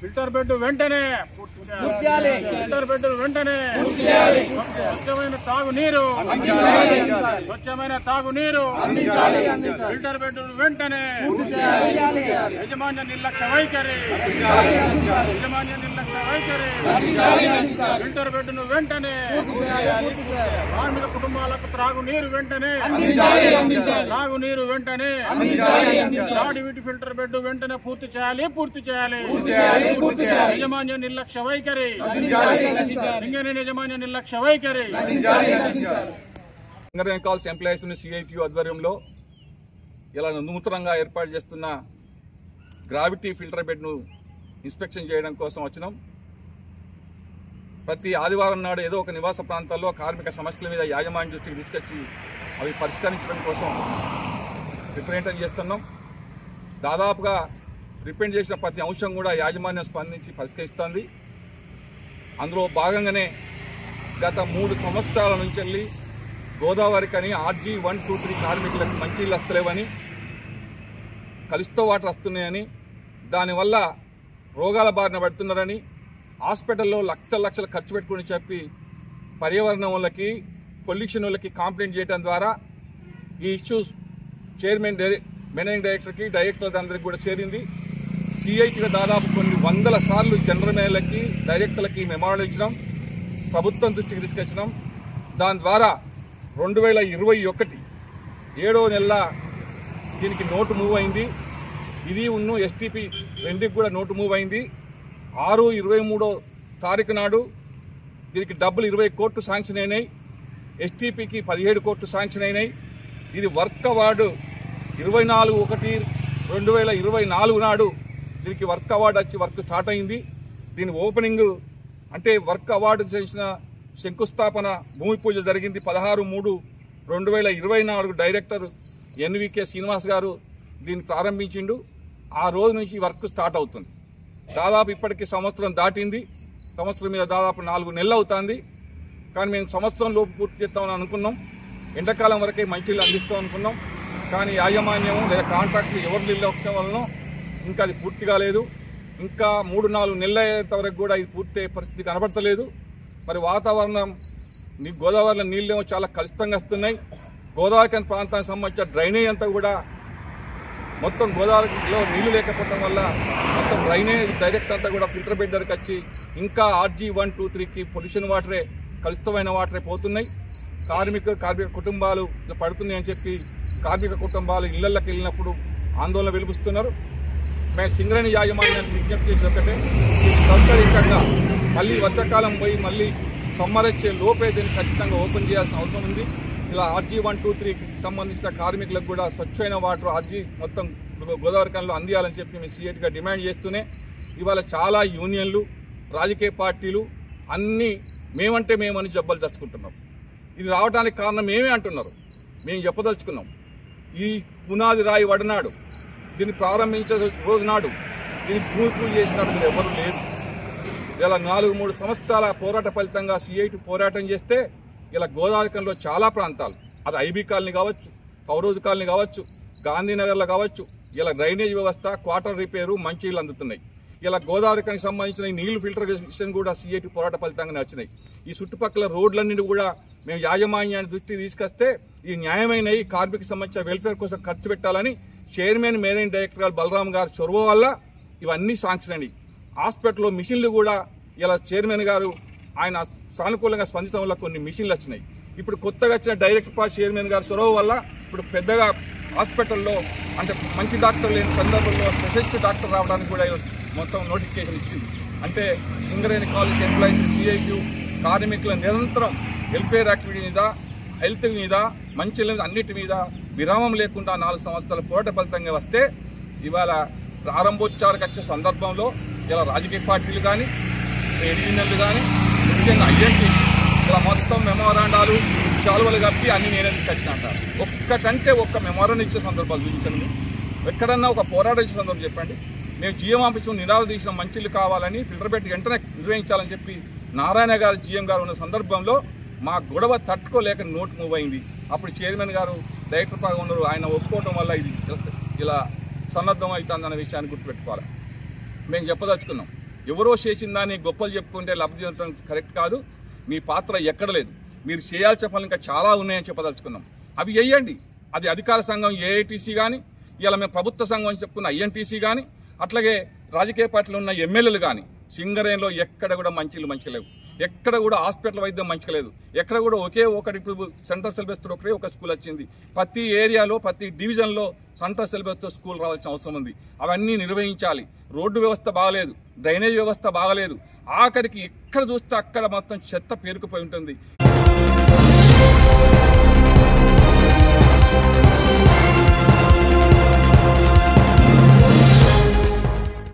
Filter bed వెంటనే filter bed వెంటనే స్వచ్ఛమైన తాగునీరు స్వచ్ఛమైన తాగునీరు ఫిల్టర్ బెడ్ వెంటనే యజమాన్య నిర్లక్ష్య వైఖరి యజమాన్య నిర్లక్ష్య వైఖరి ఫిల్టర్ బెడ్ ను వెంటనే కార్మిక కుటుంబాలకు త్రాగునీరు వెంటనే తాగునీరు వెంటనే వీటి ఫిల్టర్ బెడ్ వెంటనే పూర్తి చేయాలి యజమాన్య నిర్లక్ష్య వైఖరి సింగరేణి యజమాన్య నిర్లక్ష్య వైఖరి సింగరేణి కాల్స్ ఎంప్లాయీస్ సిఐటియు ఆధ్వర్యంలో ఇలా నూతనంగా ఏర్పాటు చేస్తున్న గ్రావిటీ ఫిల్టర్ బెడ్ ను ఇన్స్పెక్షన్ చేయడం కోసం వచ్చినాం. ప్రతి ఆదివారం నాడు ఏదో ఒక నివాస ప్రాంతాల్లో కార్మిక సమస్యల మీద యాజమాన్య దృష్టికి తీసుకొచ్చి అవి పరిష్కరించడం కోసం రిప్రజెంట్ చేస్తున్నాం. దాదాపుగా రిపెండ్ చేసిన ప్రతి అంశం కూడా యాజమాన్యం స్పందించి పరిష్కరిస్తుంది. అందులో భాగంగానే గత 3 సంవత్సరాల నుంచి వెళ్ళి గోదావరికని RG 123 కార్మికులకు మంచినీళ్ళు వస్తలేవని, కలుషిత వాటర్ వస్తున్నాయని, దానివల్ల రోగాల బారిన పడుతున్నారని హాస్పిటల్లో లక్షలు ఖర్చు పెట్టుకుని చెప్పి పర్యావరణం వాళ్ళకి పొల్యూషన్ వాళ్ళకి కంప్లైంట్ చేయడం ద్వారా ఈ ఇష్యూస్ చైర్మన్ మేనేజింగ్ డైరెక్టర్కి డైరెక్టర్ అందరికి కూడా చేరింది. సిఐటిగా దాదాపు కొన్ని వందల సార్లు జనరల్ మేనేజర్లకి డైరెక్టర్లకి మెమోరాండం ఇచ్చినాం, ప్రభుత్వం దృష్టికి తీసుకొచ్చినాం. దాని ద్వారా 2021 7వ నెల దీనికి నోటు మూవ్ అయింది. ఇది STP రెండుకి కూడా నోటు మూవ్ అయింది. 6/23 తారీఖు నాడు దీనికి డబ్బులు 20 కోట్లు శాంక్షన్ అయినాయి. STPకి 17 కోట్లు శాంక్షన్ అయినాయి. ఇది వర్క్ అవార్డు 24/1/2024 నాడు దీనికి వర్క్ అవార్డు వచ్చి వర్క్ స్టార్ట్ అయింది. దీని ఓపెనింగ్ అంటే వర్క్ అవార్డు చేసిన శంకుస్థాపన భూమి పూజ జరిగింది 16/3/2024 డైరెక్టర్ NVK శ్రీనివాస్ గారు దీన్ని ప్రారంభించిండు. ఆ రోజు నుంచి వర్క్ స్టార్ట్ అవుతుంది. దాదాపు ఇప్పటికి సంవత్సరం దాటింది. సంవత్సరం మీద దాదాపు 4 నెలలు అవుతుంది. కానీ మేము సంవత్సరం లోపు పూర్తి చేస్తామని అనుకున్నాం. ఎండాకాలం వరకే మంచినీళ్ళు అందిస్తాం అనుకున్నాం. కానీ యాజమాన్యం లేదా కాంట్రాక్టులు ఎవరు నిర్లక్ష్యం వలన ఇంకా అది పూర్తి కాలేదు. ఇంకా 3-4 నెలల వరకు కూడా ఇది పూర్తి పరిస్థితి కనబడతలేదు. మరి వాతావరణం గోదావరిలో నీళ్ళేమో చాలా కలుషితంగా వస్తున్నాయి. గోదావరి ప్రాంతానికి సంబంధించిన డ్రైనేజ్ అంతా కూడా మొత్తం గోదావరిలో నీళ్లు లేకపోవడం వల్ల మొత్తం డ్రైనేజ్ డైరెక్ట్ అంతా కూడా ఫిల్టర్ బెడ్ దగ్గరికి వచ్చి ఇంకా RG 123కి పొల్యూషన్ వాటరే కలుషితమైన వాటరే పోతున్నాయి. కార్మిక కుటుంబాలు పడుతున్నాయని చెప్పి కార్మిక కుటుంబాలు ఇళ్లకి వెళ్ళినప్పుడు ఆందోళన వెలుపుస్తున్నారు. మేము సింగరేణి యాజమాన్యానికి విజ్ఞప్తి చేసి ఒకటే, సంతరికంగా మళ్ళీ వర్షాకాలం పోయి మళ్ళీ సమ్మర్ వచ్చే లోపే దీన్ని ఖచ్చితంగా ఓపెన్ చేయాల్సిన అవసరం ఉంది. ఇలా RG 123కి సంబంధించిన కార్మికులకు కూడా స్వచ్ఛమైన వాటర్ RG మొత్తం గోదావరి కనిలో అందియాలని చెప్పి మేము సిఐటిగా డిమాండ్ చేస్తూనే ఇవాళ చాలా యూనియన్లు, రాజకీయ పార్టీలు అన్నీ మేమంటే మేమని జబ్బలు తెచ్చుకుంటున్నాం. ఇది రావడానికి కారణం మేమే అంటున్నారు. మేము చెప్పదలుచుకున్నాం. ఈ పునాది రాయి వడనాడు దీన్ని ప్రారంభించే రోజు నాడు దీన్ని భూమి పూజ చేసినట్టు ఎవరు లేరు. ఇలా 4-3 సంవత్సరాల పోరాట ఫలితంగా సిఐటి పోరాటం చేస్తే ఇలా గోదావరికంలో చాలా ప్రాంతాలు, అది IB కాలనీ కావచ్చు, పౌరోజు కాలనీ కావచ్చు, గాంధీనగర్లో కావచ్చు, ఇలా డ్రైనేజ్ వ్యవస్థ, క్వార్టర్ రిపేరు, మంచినీళ్ళు అందుతున్నాయి. ఇలా గోదావరికి సంబంధించిన నీళ్లు ఫిల్టరేషన్ కూడా సిఐటి పోరాట ఫలితంగానే వచ్చినాయి. ఈ చుట్టుపక్కల రోడ్లన్నింటి కూడా మేము యాజమాన్యాన్ని దృష్టికి తీసుకొస్తే ఈ న్యాయమైన కార్మిక సంబంధించిన వెల్ఫేర్ కోసం ఖర్చు పెట్టాలని చైర్మన్ మేనేజింగ్ డైరెక్టర్ బలరాం గారు చొరవ వల్ల ఇవన్నీ శాంక్షన్ అయినాయి. హాస్పిటల్లో మిషన్లు కూడా ఇలా చైర్మన్ గారు ఆయన సానుకూలంగా స్పందించడం వల్ల కొన్ని మిషన్లు వచ్చినాయి. ఇప్పుడు కొత్తగా వచ్చిన డైరెక్టర్ చైర్మన్ గారు చొరవ వల్ల ఇప్పుడు పెద్దగా హాస్పిటల్లో అంటే మంచి డాక్టర్ లేని సందర్భంలో స్పెషలిస్ట్ డాక్టర్ రావడానికి కూడా మొత్తం నోటిఫికేషన్ ఇచ్చింది. అంటే సింగరేణి కాలేజ్ ఎంప్లాయీస్ సిఐటియు కార్మికుల నిరంతరం వెల్ఫేర్ యాక్టివిటీ మీద, హెల్త్ మీద, మంచి అన్నిటి మీద విరామం లేకుండా 4 సంవత్సరాల పోరాట ఫలితంగా వస్తే ఇవాళ ప్రారంభోత్సవాలకు వచ్చే సందర్భంలో ఇలా రాజకీయ పార్టీలు కానీ, ట్రేడ్ యూనియన్లు కానీ, ముఖ్యంగా INTC ఇలా మొత్తం మెమోరాండాలు, చాలువలు కప్పి అన్ని నేనే తీసుకొచ్చిన అంటారు. ఒక్కటంటే ఒక్క మెమోరాండం ఇచ్చే సందర్భాలు చూపించండి. ఎక్కడన్నా ఒక పోరాటం ఇచ్చే సందర్భం చెప్పండి. మేము GM ఆఫీసు నిరాలు తీసిన మంచిలు కావాలని ఫిల్టర్ పెట్టి వెంటనే నిర్వహించాలని చెప్పి నారాయణ గారు GM గారు ఉన్న సందర్భంలో మా గొడవ తట్టుకోలేక నోటు మూవ్ అయింది. అప్పుడు చైర్మన్ గారు డైరెక్టర్గా ఉన్నారు, ఆయన ఒప్పుకోవడం వల్ల ఇది ఇలా సన్నద్ధం అవుతుందన్న విషయాన్ని గుర్తుపెట్టుకోవాలి. మేము చెప్పదలుచుకున్నాం, ఎవరో చేసిన దాన్ని గొప్పలు చెప్పుకుంటే లబ్ధి పొందడం కరెక్ట్ కాదు. మీ పాత్ర ఎక్కడ లేదు, మీరు చేయాల్సిన పనులు ఇంకా చాలా ఉన్నాయని చెప్పదలుచుకున్నాం. అవి చేయండి. అది అధికార సంఘం ఏఐటీసీ కానీ, ఇలా మేము ప్రభుత్వ సంఘం అని చెప్పుకున్న ఐఎన్టీసీ కానీ, అట్లాగే రాజకీయ పార్టీలు ఉన్న ఎమ్మెల్యేలు కానీ, సింగరేణిలో ఎక్కడ కూడా మంచిగా లేవు, ఎక్కడ కూడా హాస్పిటల్ వైద్యం మంచిగా లేదు, ఎక్కడ కూడా ఒకే ఒకటి సెంట్రల్ సిలబస్తో ఒకే ఒక స్కూల్ వచ్చింది. ప్రతి ఏరియాలో ప్రతి డివిజన్లో సెంట్రల్ సిలబస్తో స్కూల్ రావాల్సిన అవసరం ఉంది. అవన్నీ నిర్వహించాలి. రోడ్డు వ్యవస్థ బాగలేదు, డ్రైనేజ్ వ్యవస్థ బాగలేదు, ఆఖరికి ఎక్కడ చూస్తే అక్కడ మొత్తం చెత్త పేరుకుపోయి ఉంటుంది.